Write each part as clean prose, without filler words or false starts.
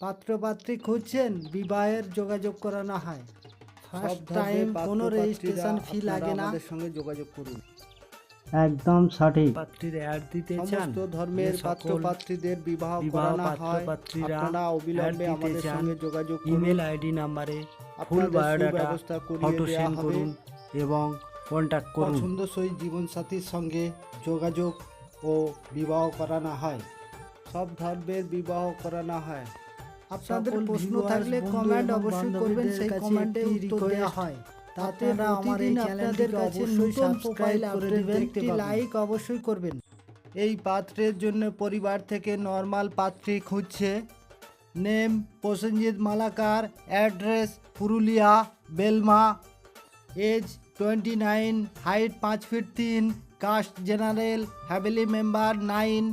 পাত্রপাত্রী খুঁজছেন, বিবাহের যোগাযোগ করানো হয়। ফার্স্ট টাইম কোনো রেজিস্ট্রেশন ফি লাগে না। আমাদের সঙ্গে যোগাযোগ করুন। একদম সঠিক। পাত্রীর অ্যাড দিতে চান, সমস্ত ধর্মের পাত্রপাত্রীদের বিবাহ করানো হয়। আপনারা অবিলম্বে আমাদের সঙ্গে যোগাযোগ করুন। ইমেল আইডি নাম্বারে ফুল আপনাদের বায়োডাটা সুব্যবস্থা করিয়ে ফটো দেওয়া সেন্ড হবে। করুন এবং কন্ট্যাক্ট করুন। পছন্দসই জীবনসাথীর সঙ্গে যোগাযোগ ও বিবাহ করানো হয়। সব ধর্মের বিবাহ করানো হয়। আপনাদের সকল প্রশ্ন viewers, থাকলে বন্ধু কমেন্ট এবং অবশ্যই করবেন, বান্ধবীদের সেই কাছে কমেন্টে একটি উত্তর দেওয়া request, হয়। তাতে আপনারা আমার এই প্রতিদিন চ্যানেলটিকে আপনাদের কাছে অবশ্যই নতুন সাবস্ক্রাইব প্রোফাইল করে আপডেট দিবেন, দেখতে একটি লাইক অবশ্যই করবেন। এই পাত্রের জন্য পরিবার থেকে নর্মাল পাত্রী খুঁজছে। Name Prosenjit Malakar, address Purulia Belma, age 29, height 5 feet 3, caste general, family member 9,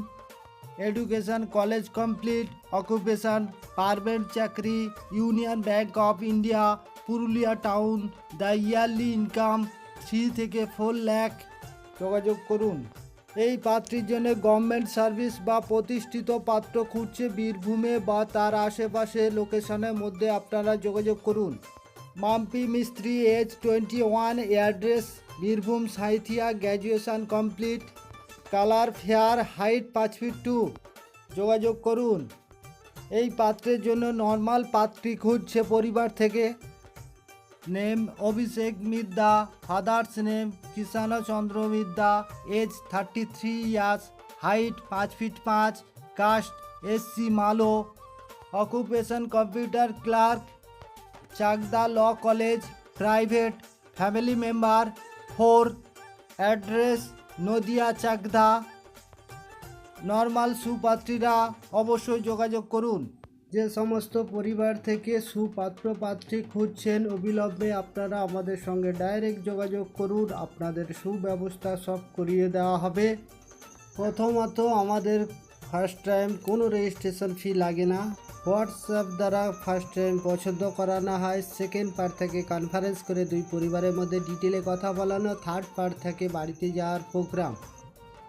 education college complete, occupation permanent চাকরি, Union Bank of India, Purulia town. The yearly income 3 থেকে 4 লাখ। যোগাযোগ করুন। এই পাত্রীর জন্য গভর্নমেন্ট সার্ভিস বা প্রতিষ্ঠিত পাত্র খুঁজছে। বীরভূমে বা তার আশেপাশে লোকেশনের মধ্যে আপনারা যোগাযোগ করুন। Mampi Mistry, age 21, address Birbhum Sainthia, graduation complete, colour fair, height 5 feet 2। যোগাযোগ করুন। এই পাত্রের জন্য নর্মাল পাত্রী খুঁজছে পরিবার থেকে। Name Abhishek Midya, father's name Krishnachandra Midya, age 33 years, height 5 feet 5, caste SC Malo, occupation computer clerk, Chakdah law college private, family member 4, address Nadia Chakdah. Normal সুপাত্রীরা অবশ্যই যোগাযোগ করুন। যে সমস্ত পরিবার থেকে সুপাত্র পাত্রী খুঁজছেন, অবিলম্বে আপনারা আমাদের সঙ্গে ডাইরেক্ট যোগাযোগ করুন। আপনাদের সুব্যবস্থা সব করিয়ে দেওয়া হবে। প্রথমত আমাদের ফার্স্ট টাইম কোনো রেজিস্ট্রেশন ফি লাগে না। হোয়াটসঅ্যাপ দ্বারা ফার্স্ট টাইম পছন্দ করানো হয়। সেকেন্ড পার্ট থেকে কনফারেন্স করে দুই পরিবারের মধ্যে ডিটেলে কথা বলানো। থার্ড পার্ট থেকে বাড়িতে যাওয়ার প্রোগ্রাম,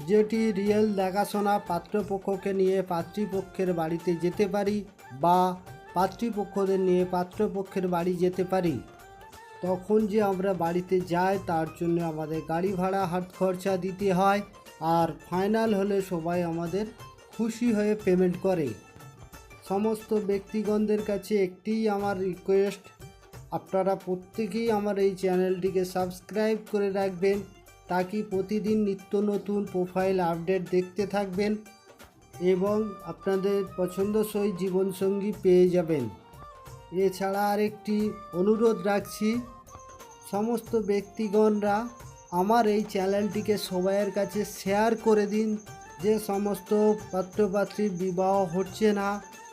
যেটি রিয়েল দেখাশোনা। পাত্রপক্ষকে নিয়ে পাত্রীপক্ষের বাড়িতে যেতে পারি বা পাত্রীপক্ষদের নিয়ে পাত্রপক্ষের বাড়ি যেতে পারি। তখন যে আমরা বাড়িতে যাই তার জন্য আমাদের গাড়ি ভাড়া হাত খরচা দিতে হয়। আর ফাইনাল হলে সবাই আমাদের খুশি হয়ে পেমেন্ট করে। সমস্ত ব্যক্তিগণদের কাছে একটিই আমার রিকোয়েস্ট, আপনারা প্রত্যেকেই আমার এই চ্যানেলটিকে সাবস্ক্রাইব করে রাখবেন, তাকি প্রতিদিন নিত্য নতুন প্রোফাইল আপডেট দেখতে থাকবেন এবং আপনাদের পছন্দসই জীবনসঙ্গী পেয়ে যাবেন। এছাড়া আরেকটি অনুরোধ রাখছি, সমস্ত ব্যক্তিগণরা আমার এই চ্যানেলটিকে সবাইয়ের কাছে শেয়ার করে দিন। যে সমস্ত পাত্রপাত্রীর বিবাহ হচ্ছে না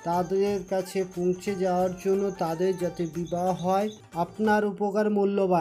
তাদের কাছে পৌঁছে যাওয়ার জন্য, তাদের যাতে বিবাহ হয়। আপনার উপকার মূল্যবান।